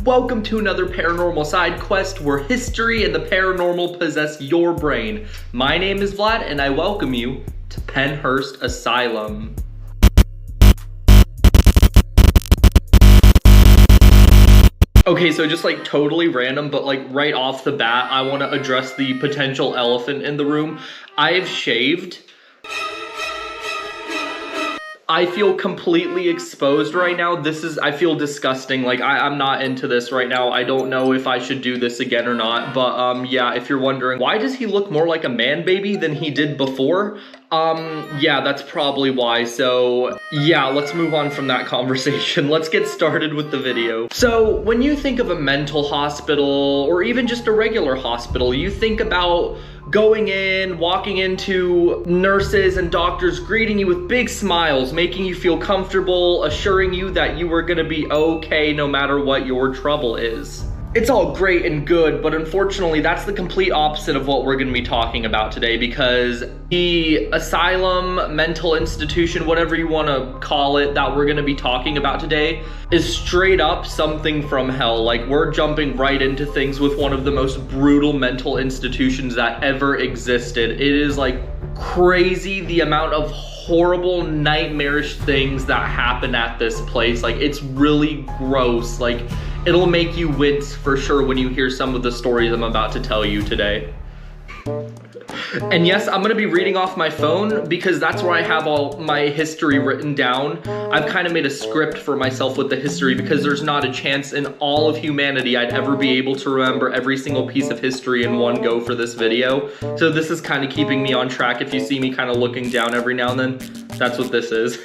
Welcome to another paranormal side quest where history and the paranormal possess your brain. My name is Vlad and I welcome you to Pennhurst Asylum. Okay, so just like totally random, but like right off the bat, I want to address the potential elephant in the room. I have shaved. I feel completely exposed right now. I feel disgusting. Like I'm not into this right now. I don't know if I should do this again or not. But yeah, if you're wondering, why does he look more like a man baby than he did before? Yeah, that's probably why. So yeah, let's move on from that conversation. Let's get started with the video. So when you think of a mental hospital or even just a regular hospital, you think about going in, walking into nurses and doctors greeting you with big smiles, making you feel comfortable, assuring you that you are gonna be okay no matter what your trouble is. It's all great and good, but unfortunately that's the complete opposite of what we're gonna be talking about today, because the asylum, mental institution, whatever you wanna call it, that we're gonna be talking about today is straight up something from hell. Like, we're jumping right into things with one of the most brutal mental institutions that ever existed. It is like crazy the amount of horrible, nightmarish things that happen at this place. Like, it's really gross. Like, it'll make you wince for sure when you hear some of the stories I'm about to tell you today. And yes, I'm gonna be reading off my phone because that's where I have all my history written down. I've kind of made a script for myself with the history because there's not a chance in all of humanity I'd ever be able to remember every single piece of history in one go for this video. So this is kind of keeping me on track. If you see me kind of looking down every now and then, that's what this is.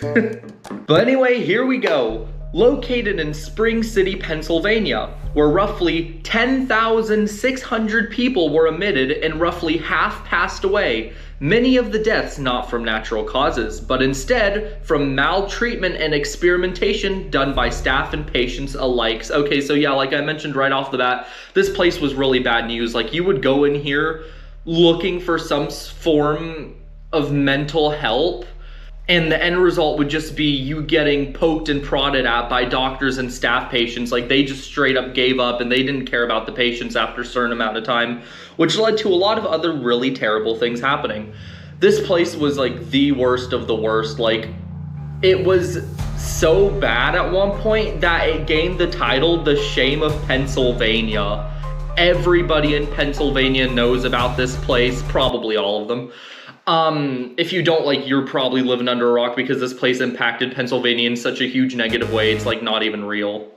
But anyway, here we go. Located in Spring City, Pennsylvania, where roughly 10,600 people were admitted and roughly half passed away. Many of the deaths not from natural causes, but instead from maltreatment and experimentation done by staff and patients alike. Okay, so yeah, like I mentioned right off the bat, this place was really bad news. Like, you would go in here looking for some form of mental help, and the end result would just be you getting poked and prodded at by doctors and staff patients. Like, they just straight up gave up and they didn't care about the patients after a certain amount of time, which led to a lot of other really terrible things happening. This place was like the worst of the worst. Like, it was so bad at one point that it gained the title The Shame of Pennsylvania. Everybody in Pennsylvania knows about this place, probably all of them. If you don't, like, you're probably living under a rock because this place impacted Pennsylvania in such a huge negative way, it's like not even real.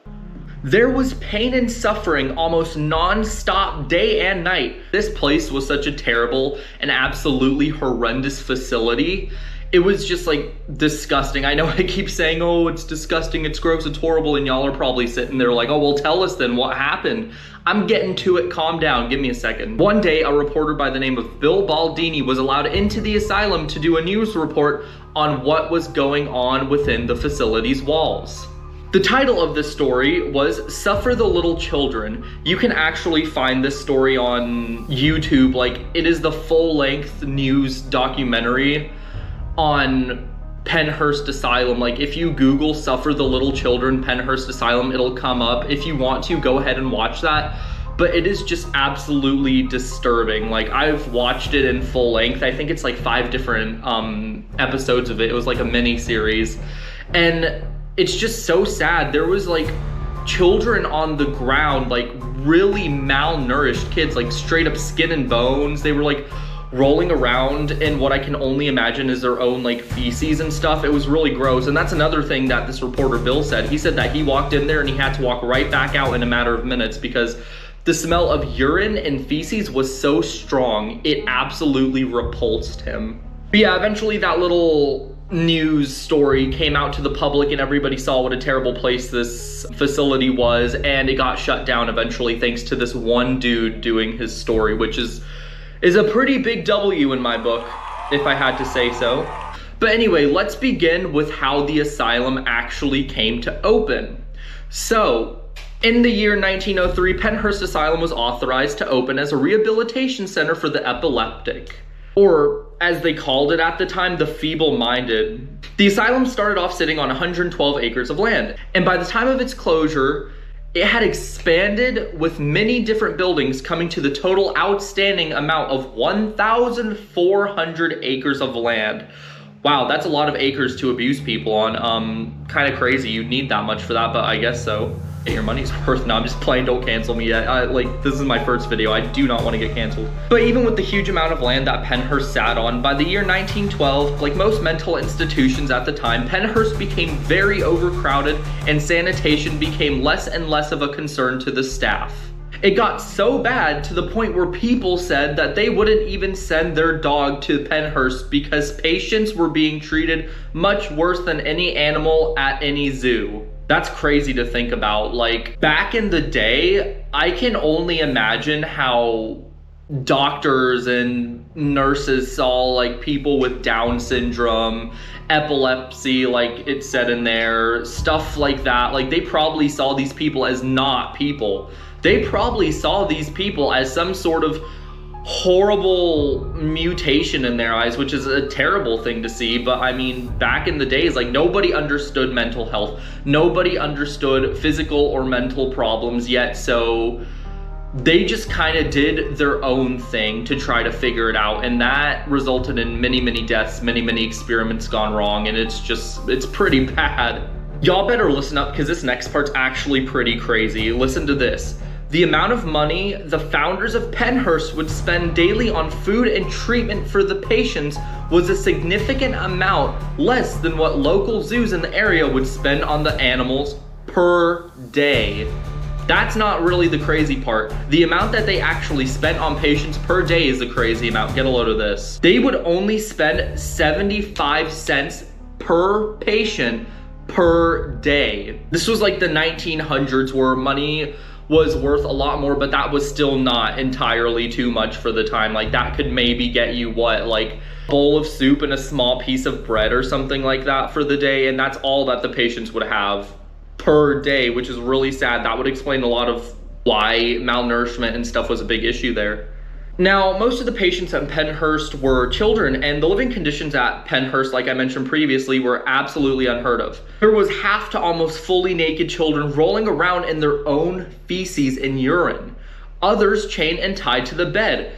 There was pain and suffering almost non-stop day and night. This place was such a terrible and absolutely horrendous facility. It was just like disgusting. I know I keep saying, oh, it's disgusting, it's gross, it's horrible, and y'all are probably sitting there like, oh, well, tell us then what happened. I'm getting to it, calm down, give me a second. One day, a reporter by the name of Bill Baldini was allowed into the asylum to do a news report on what was going on within the facility's walls. The title of this story was Suffer the Little Children. You can actually find this story on YouTube. Like, it is the full-length news documentary on Pennhurst Asylum. Like, if you Google Suffer the Little Children Pennhurst Asylum, it'll come up. If you want to, go ahead and watch that. But it is just absolutely disturbing. Like, I've watched it in full length. I think it's like 5 different episodes of it. It was like a mini series. And it's just so sad. There was like children on the ground, like really malnourished kids, like straight up skin and bones. They were like rolling around in what I can only imagine is their own like feces and stuff. It was really gross. And that's another thing that this reporter Bill said. He said that he walked in there and he had to walk right back out in a matter of minutes because the smell of urine and feces was so strong, it absolutely repulsed him. But yeah, eventually that little news story came out to the public and everybody saw what a terrible place this facility was, and it got shut down eventually thanks to this one dude doing his story, which is a pretty big W in my book, if I had to say so. But anyway, let's begin with how the asylum actually came to open. So, in the year 1903, Pennhurst Asylum was authorized to open as a rehabilitation center for the epileptic, or as they called it at the time, the feeble-minded. The asylum started off sitting on 112 acres of land, and by the time of its closure, It had expanded with many different buildings, coming to the total outstanding amount of 1,400 acres of land. Wow, that's a lot of acres to abuse people on. Kind of crazy. You'd need that much for that, but I guess so. Get your money's worth. No, I'm just playing. Don't cancel me yet. Like, this is my first video. I do not want to get canceled. But even with the huge amount of land that Pennhurst sat on, by the year 1912, like most mental institutions at the time, Pennhurst became very overcrowded and sanitation became less and less of a concern to the staff. It got so bad to the point where people said that they wouldn't even send their dog to Pennhurst because patients were being treated much worse than any animal at any zoo. That's crazy to think about. Like, back in the day, I can only imagine how doctors and nurses saw like people with Down syndrome, epilepsy, like it said in there, stuff like that. Like, they probably saw these people as not people. They probably saw these people as some sort of horrible mutation in their eyes, which is a terrible thing to see. But I mean, back in the days, like, nobody understood mental health. Nobody understood physical or mental problems yet. So they just kind of did their own thing to try to figure it out. And that resulted in many, many deaths, many, many experiments gone wrong. And it's pretty bad. Y'all better listen up, because this next part's actually pretty crazy. Listen to this. The amount of money the founders of Pennhurst would spend daily on food and treatment for the patients was a significant amount less than what local zoos in the area would spend on the animals per day. That's not really the crazy part. The amount that they actually spent on patients per day is the crazy amount. Get a load of this. They would only spend 75 cents per patient per day. This was like the 1900s, where money was worth a lot more, but that was still not entirely too much for the time. Like, that could maybe get you what, like a bowl of soup and a small piece of bread or something like that for the day, and that's all that the patients would have per day, which is really sad. That would explain a lot of why malnourishment and stuff was a big issue there. Now, most of the patients at Pennhurst were children, and the living conditions at Pennhurst, like I mentioned previously, were absolutely unheard of. There was half to almost fully naked children rolling around in their own feces and urine. Others chained and tied to the bed.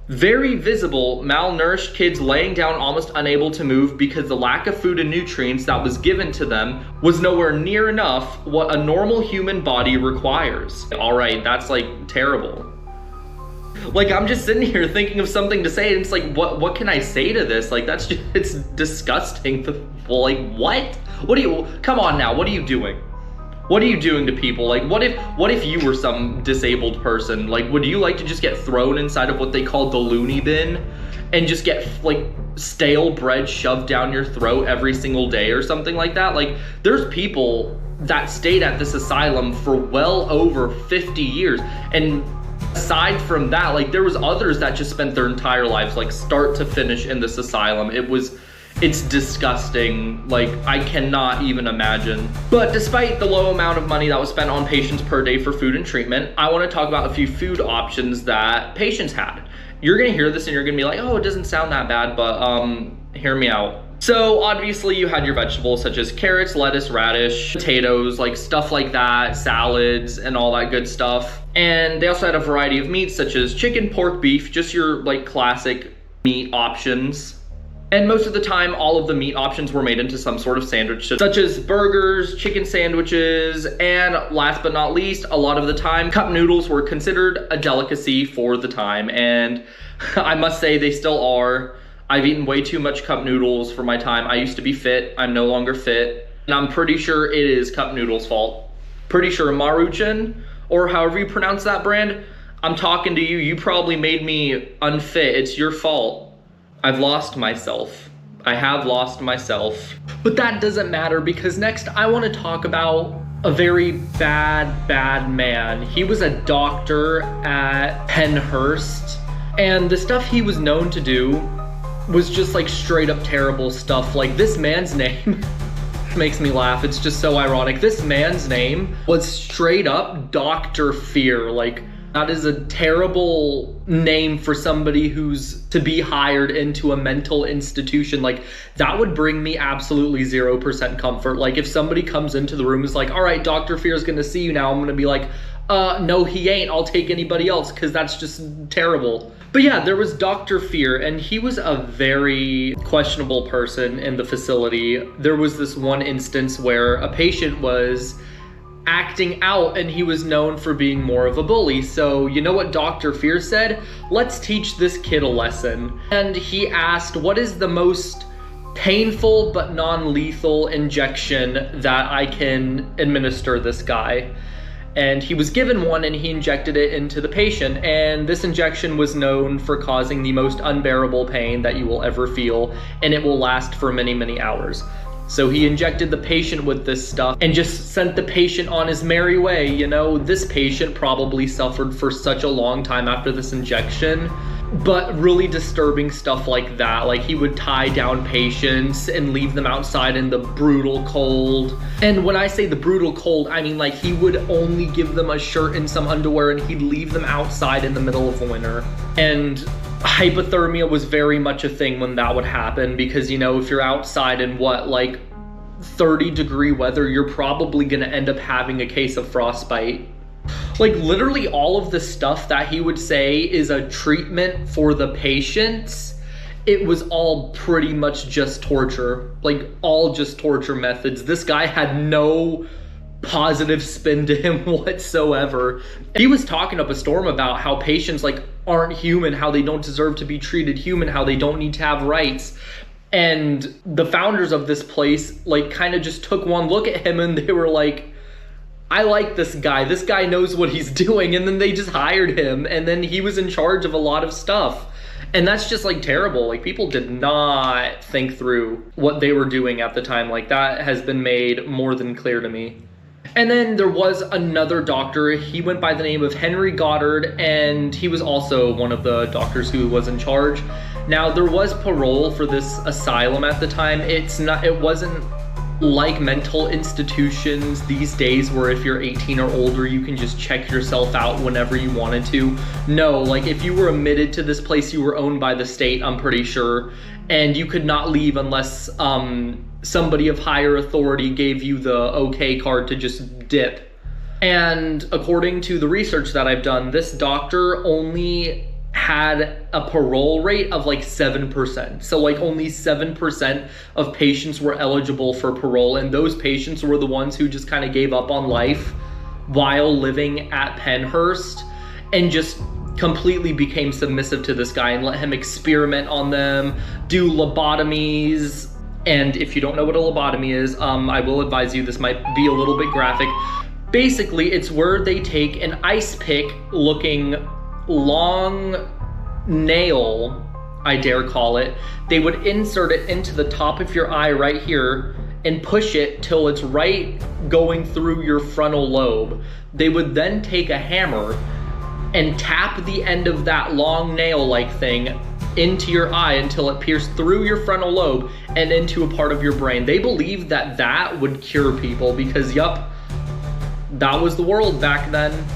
Very visible, malnourished kids laying down almost unable to move because the lack of food and nutrients that was given to them was nowhere near enough what a normal human body requires. All right, that's like terrible. Like, I'm just sitting here thinking of something to say, and it's like, what can I say to this? Like, that's just, it's disgusting. Like, what? Come on now, what are you doing? What are you doing to people? Like, what if you were some disabled person? Like, would you like to just get thrown inside of what they call the loony bin and just get like stale bread shoved down your throat every single day or something like that? Like, there's people that stayed at this asylum for well over 50 years. And aside from that, like, there was others that just spent their entire lives, like, start to finish in this asylum. It's disgusting. Like, I cannot even imagine. But despite the low amount of money that was spent on patients per day for food and treatment, I want to talk about a few food options that patients had. You're gonna hear this and you're gonna be like, oh, it doesn't sound that bad, but hear me out. So obviously you had your vegetables such as carrots, lettuce, radish, potatoes, like stuff like that, salads and all that good stuff. And they also had a variety of meats such as chicken, pork, beef, just your like classic meat options. And most of the time, all of the meat options were made into some sort of sandwich, such as burgers, chicken sandwiches, and last but not least, a lot of the time, cup noodles were considered a delicacy for the time. And I must say they still are. I've eaten way too much cup noodles for my time. I used to be fit, I'm no longer fit. And I'm pretty sure it is cup noodles' fault. Pretty sure Maruchan, or however you pronounce that brand, I'm talking to you. You probably made me unfit. It's your fault. I've lost myself. I have lost myself. But that doesn't matter, because next I want to talk about a very bad man. He was a doctor at Pennhurst, and the stuff he was known to do was just like straight up terrible stuff. Like, this man's name makes me laugh. It's just so ironic. This man's name was straight up Dr. Fear. Like, That is a terrible name for somebody who's to be hired into a mental institution. Like, that would bring me absolutely 0% comfort. Like, if somebody comes into the room and is like, all right, Dr. Fear's gonna see you now, I'm gonna be like, no, he ain't. I'll take anybody else, because that's just terrible. But yeah, there was Dr. Fear, and he was a very questionable person in the facility. There was this one instance where a patient was acting out, and he was known for being more of a bully. So you know what Dr. Fear said? Let's teach this kid a lesson. And he asked, what is the most painful but non-lethal injection that I can administer this guy? And he was given one, and he injected it into the patient. And this injection was known for causing the most unbearable pain that you will ever feel, and it will last for many, many hours. So he injected the patient with this stuff and just sent the patient on his merry way. You know, this patient probably suffered for such a long time after this injection, but really disturbing stuff like that. Like, he would tie down patients and leave them outside in the brutal cold. And when I say the brutal cold, I mean, like, he would only give them a shirt and some underwear, and he'd leave them outside in the middle of winter. And hypothermia was very much a thing when that would happen, because, you know, if you're outside in what, like 30-degree weather, you're probably gonna end up having a case of frostbite. Like, literally all of the stuff that he would say is a treatment for the patients, it was all pretty much just torture. Like, all just torture methods. This guy had no positive spin to him whatsoever. He was talking up a storm about how patients, like, aren't human, how they don't deserve to be treated human, how they don't need to have rights. And the founders of this place, like, kind of just took one look at him, and they were like, I like this guy. This guy knows what he's doing. And then they just hired him, and then he was in charge of a lot of stuff. And that's just, like, terrible. Like, people did not think through what they were doing at the time. Like, that has been made more than clear to me. And then there was another doctor. He went by the name of Henry Goddard, and he was also one of the doctors who was in charge. Now, there was parole for this asylum at the time. It wasn't like mental institutions these days where if you're 18 or older, you can just check yourself out whenever you wanted to. No, like, if you were admitted to this place, you were owned by the state, I'm pretty sure, and you could not leave unless somebody of higher authority gave you the okay card to just dip. And according to the research that I've done, this doctor only had a parole rate of like 7%. So like only 7% of patients were eligible for parole, and those patients were the ones who just kind of gave up on life while living at Pennhurst and just completely became submissive to this guy and let him experiment on them, do lobotomies. And if you don't know what a lobotomy is, I will advise you, this might be a little bit graphic. Basically, it's where they take an ice pick looking long nail, I dare call it. They would insert it into the top of your eye right here and push it till it's right going through your frontal lobe. They would then take a hammer and tap the end of that long nail-like thing into your eye until it pierced through your frontal lobe and into a part of your brain. They believed that that would cure people because, yup, that was the world back then.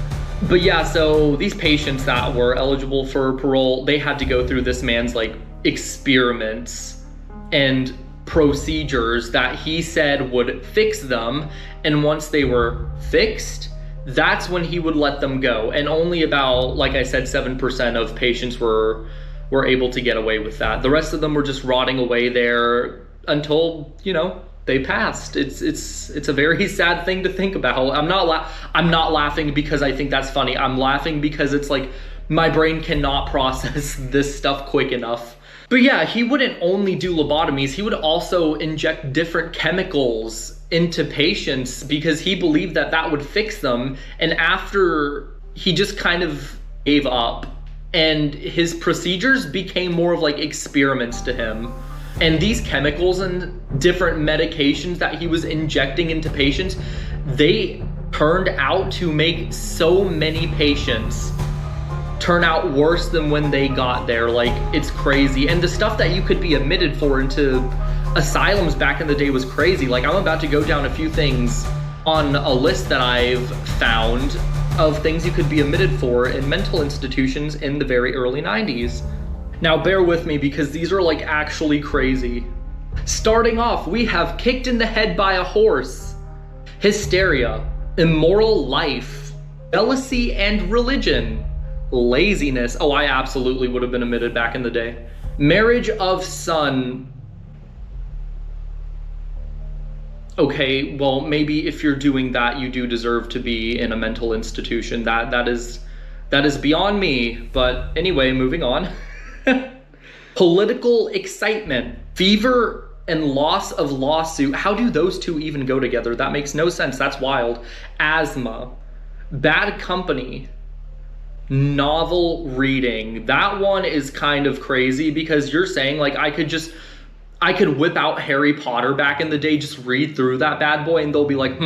But yeah, so these patients that were eligible for parole, they had to go through this man's like experiments and procedures that he said would fix them. And once they were fixed, that's when he would let them go. And only about, like I said, 7% of patients were able to get away with that. The rest of them were just rotting away there until, you know, they passed. It's a very sad thing to think about. I'm not laughing because I think that's funny. I'm laughing because it's like my brain cannot process this stuff quick enough. But yeah, he wouldn't only do lobotomies, he would also inject different chemicals into patients because he believed that that would fix them. And after, he just kind of gave up, and his procedures became more of like experiments to him. And these chemicals and different medications that he was injecting into patients, they turned out to make so many patients turn out worse than when they got there. Like, it's crazy. And the stuff that you could be admitted for into asylums back in the day was crazy. Like, I'm about to go down a few things on a list that I've found. of things you could be admitted for in mental institutions in the very early 90s. Now bear with me because these are like actually crazy. Starting off, we have kicked in the head by a horse, hysteria, immoral life, jealousy and religion, laziness. Oh, I absolutely would have been admitted back in the day. Marriage of son. Okay, well, maybe if you're doing that, you do deserve to be in a mental institution. That is beyond me. But anyway, moving on. Political excitement, fever and loss of lawsuit. How do those two even go together? That makes no sense. That's wild. Asthma, bad company, novel reading. That one is kind of crazy because you're saying like I could whip out Harry Potter back in the day, just read through that bad boy, and they'll be like,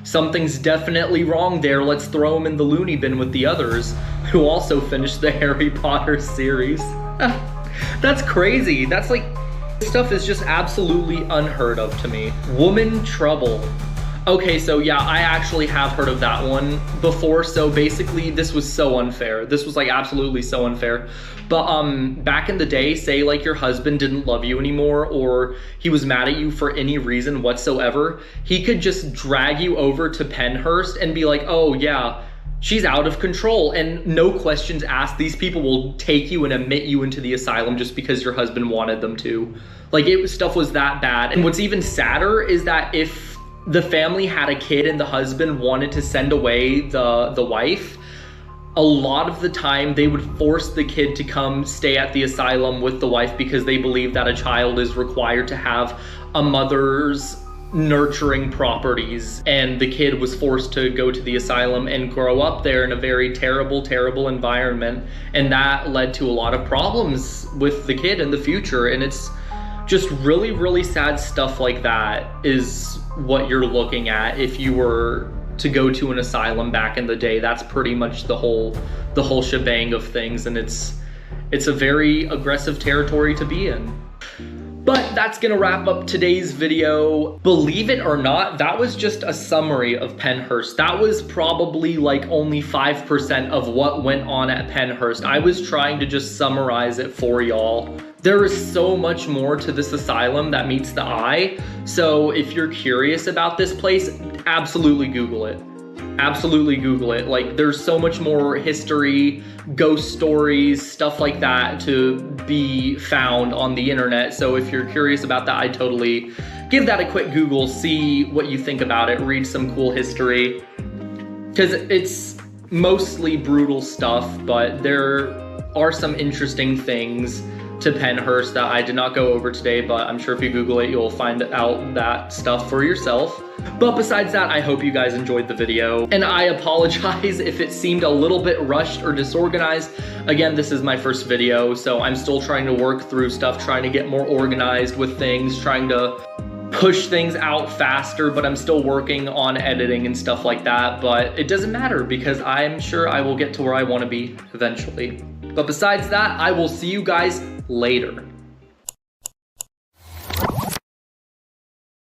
something's definitely wrong there. Let's throw him in the loony bin with the others who also finished the Harry Potter series. That's crazy. That's like, this stuff is just absolutely unheard of to me. Woman trouble. Okay, so yeah, I actually have heard of that one before. So basically, this was so unfair. This was like absolutely so unfair. But back in the day, say like your husband didn't love you anymore, or he was mad at you for any reason whatsoever, he could just drag you over to Pennhurst and be like, oh yeah, she's out of control, and no questions asked. These people will take you and admit you into the asylum just because your husband wanted them to. Like, stuff was that bad. And what's even sadder is that if the family had a kid and the husband wanted to send away the wife, a lot of the time they would force the kid to come stay at the asylum with the wife because they believe that a child is required to have a mother's nurturing properties, and the kid was forced to go to the asylum and grow up there in a very terrible environment, and that led to a lot of problems with the kid in the future. And it's just really sad stuff like that is what you're looking at if you were to go to an asylum back in the day. That's pretty much the whole shebang of things, and it's a very aggressive territory to be in. But that's gonna wrap up today's video. Believe it or not, that was just a summary of Pennhurst. That was probably like only 5% of what went on at Pennhurst. I was trying to just summarize it for y'all. There is so much more to this asylum that meets the eye. So if you're curious about this place, absolutely Google it. Absolutely Google it. Like, there's so much more history, ghost stories, stuff like that to be found on the internet. So if you're curious about that, I'd totally give that a quick Google, see what you think about it, read some cool history. Because it's mostly brutal stuff, but there are some interesting things to Pennhurst that I did not go over today, but I'm sure if you Google it, you'll find out that stuff for yourself. But besides that, I hope you guys enjoyed the video, and I apologize if it seemed a little bit rushed or disorganized. Again, this is my first video, so I'm still trying to work through stuff, trying to get more organized with things, trying to push things out faster, but I'm still working on editing and stuff like that. But it doesn't matter because I'm sure I will get to where I want to be eventually. But besides that, I will see you guys later.